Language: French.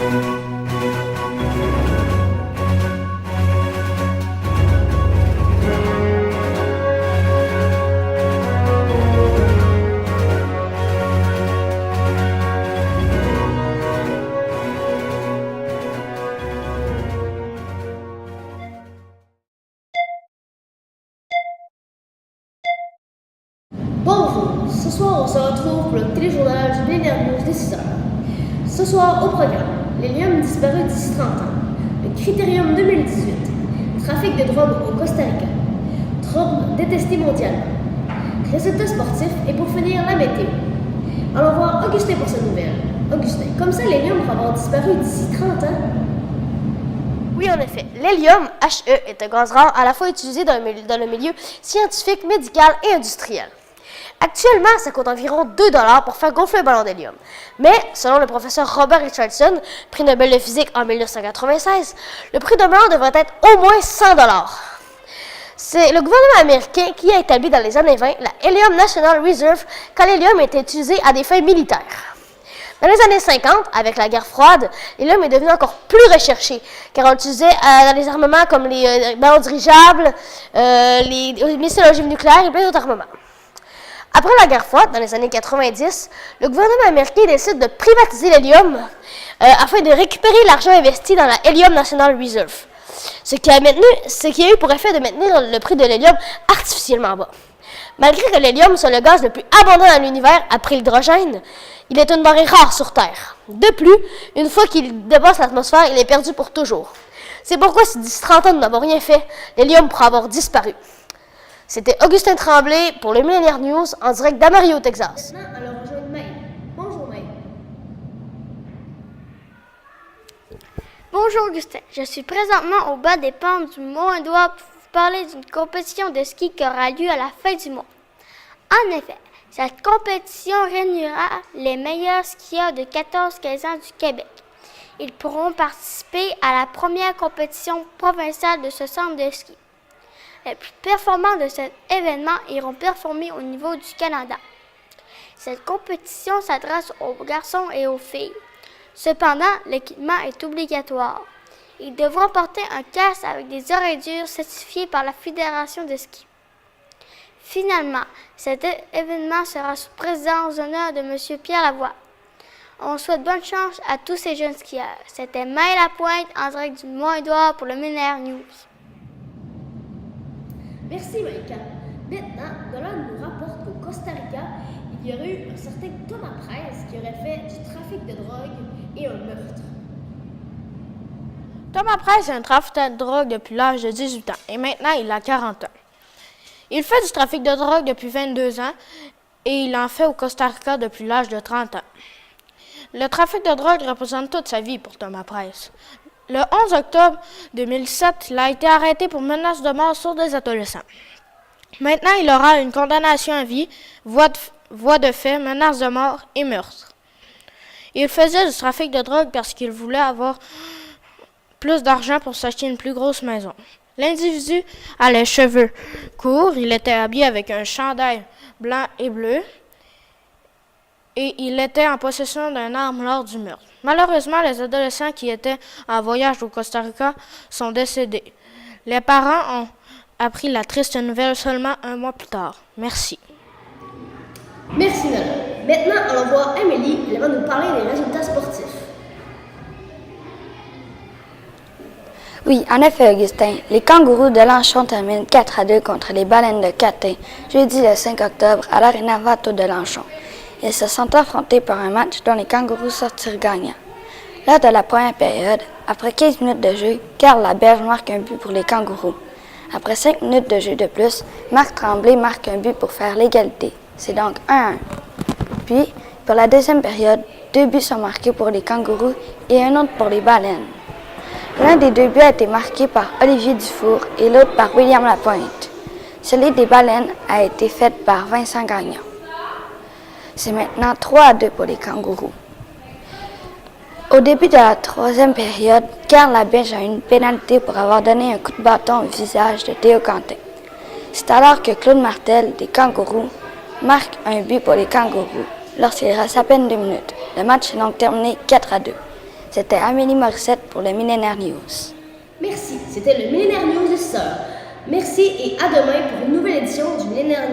Bonjour, ce soir on se retrouve pour le téléjournal du Millénaire News des 6 heures. Ce soir au programme, l'hélium disparu d'ici 30 ans, le Critérium 2018, trafic de drogue au Costa Rica, trouble détesté mondialement, résultats sportifs et pour finir la météo. Allons voir Augustin pour cette nouvelle. Augustin, comme ça l'hélium va avoir disparu d'ici 30 ans? Oui, en effet. L'hélium, HE, est un gaz rare à la fois utilisé dans le milieu scientifique, médical et industriel. Actuellement, ça coûte environ 2 $ pour faire gonfler un ballon d'hélium. Mais, selon le professeur Robert Richardson, prix Nobel de physique en 1996, le prix d'un ballon devrait être au moins 100 $. C'est le gouvernement américain qui a établi dans les années 20 la Helium National Reserve quand l'hélium était utilisé à des fins militaires. Dans les années 50, avec la guerre froide, l'hélium est devenu encore plus recherché, car on l'utilisait dans les armements comme les ballons dirigeables, les missiles ogives nucléaires et plein d'autres armements. Après la guerre froide, dans les années 90, le gouvernement américain décide de privatiser l'hélium afin de récupérer l'argent investi dans la Helium National Reserve, ce qui a eu pour effet de maintenir le prix de l'hélium artificiellement bas. Malgré que l'hélium soit le gaz le plus abondant dans l'univers après l'hydrogène, il est une denrée rare sur Terre. De plus, une fois qu'il dépasse l'atmosphère, il est perdu pour toujours. C'est pourquoi si d'ici 30 ans nous n'avons rien fait, l'hélium pourra avoir disparu. C'était Augustin Tremblay pour le Millénaire News en direct d'Amarillo, Texas. Maintenant, allons rejoindre Maï. Bonjour Maï. Bonjour Augustin, je suis présentement au bas des pentes du Mont-Édouard pour vous parler d'une compétition de ski qui aura lieu à la fin du mois. En effet, cette compétition réunira les meilleurs skieurs de 14-15 ans du Québec. Ils pourront participer à la première compétition provinciale de ce centre de ski. Les plus performants de cet événement iront performer au niveau du Canada. Cette compétition s'adresse aux garçons et aux filles. Cependant, l'équipement est obligatoire. Ils devront porter un casque avec des oreilles dures certifiées par la Fédération de ski. Finalement, cet événement sera sous présidence d'honneur de M. Pierre Lavoie. On souhaite bonne chance à tous ces jeunes skieurs. C'était Maë Lapointe en direct du Mont-Édouard pour le Millénaire News. Merci Maïka. Maintenant, Golan nous rapporte qu'au Costa Rica, il y aurait eu un certain Thomas Price qui aurait fait du trafic de drogue et un meurtre. Thomas Price est un trafiquant de drogue depuis l'âge de 18 ans et maintenant il a 40 ans. Il fait du trafic de drogue depuis 22 ans et il en fait au Costa Rica depuis l'âge de 30 ans. Le trafic de drogue représente toute sa vie pour Thomas Price. Le 11 octobre 2007, il a été arrêté pour menace de mort sur des adolescents. Maintenant, il aura une condamnation à vie, voie de fait, menace de mort et meurtre. Il faisait du trafic de drogue parce qu'il voulait avoir plus d'argent pour s'acheter une plus grosse maison. L'individu a les cheveux courts, il était habillé avec un chandail blanc et bleu et il était en possession d'une arme lors du meurtre. Malheureusement, les adolescents qui étaient en voyage au Costa Rica sont décédés. Les parents ont appris la triste nouvelle seulement un mois plus tard. Merci. Merci Nolan. Maintenant, allons voir Amélie. Elle va nous parler des résultats sportifs. Oui, en effet, Augustin, les kangourous de Lanchon terminent 4-2 contre les baleines de Catin, jeudi le 5 octobre à l'Arena Vato de Lanchon. Ils se sont affrontés par un match dont les kangourous sortirent gagnants. Lors de la première période, après 15 minutes de jeu, Carl Laberge marque un but pour les kangourous. Après 5 minutes de jeu de plus, Marc Tremblay marque un but pour faire l'égalité. C'est donc 1-1. Puis, pour la deuxième période, 2 buts sont marqués pour les kangourous et un autre pour les baleines. L'un des 2 buts a été marqué par Olivier Dufour et l'autre par William Lapointe. Celui des baleines a été fait par Vincent Gagnon. C'est maintenant 3-2 pour les kangourous. Au début de la troisième période, Carl Laberge a eu une pénalité pour avoir donné un coup de bâton au visage de Théo Quentin. C'est alors que Claude Martel, des kangourous, marque un but pour les kangourous lorsqu'il reste à peine 2 minutes. Le match est donc terminé 4-2. C'était Amélie Morissette pour le Millénaire News. Merci, c'était le Millénaire News des Sœurs. Merci et à demain pour une nouvelle édition du Millénaire News.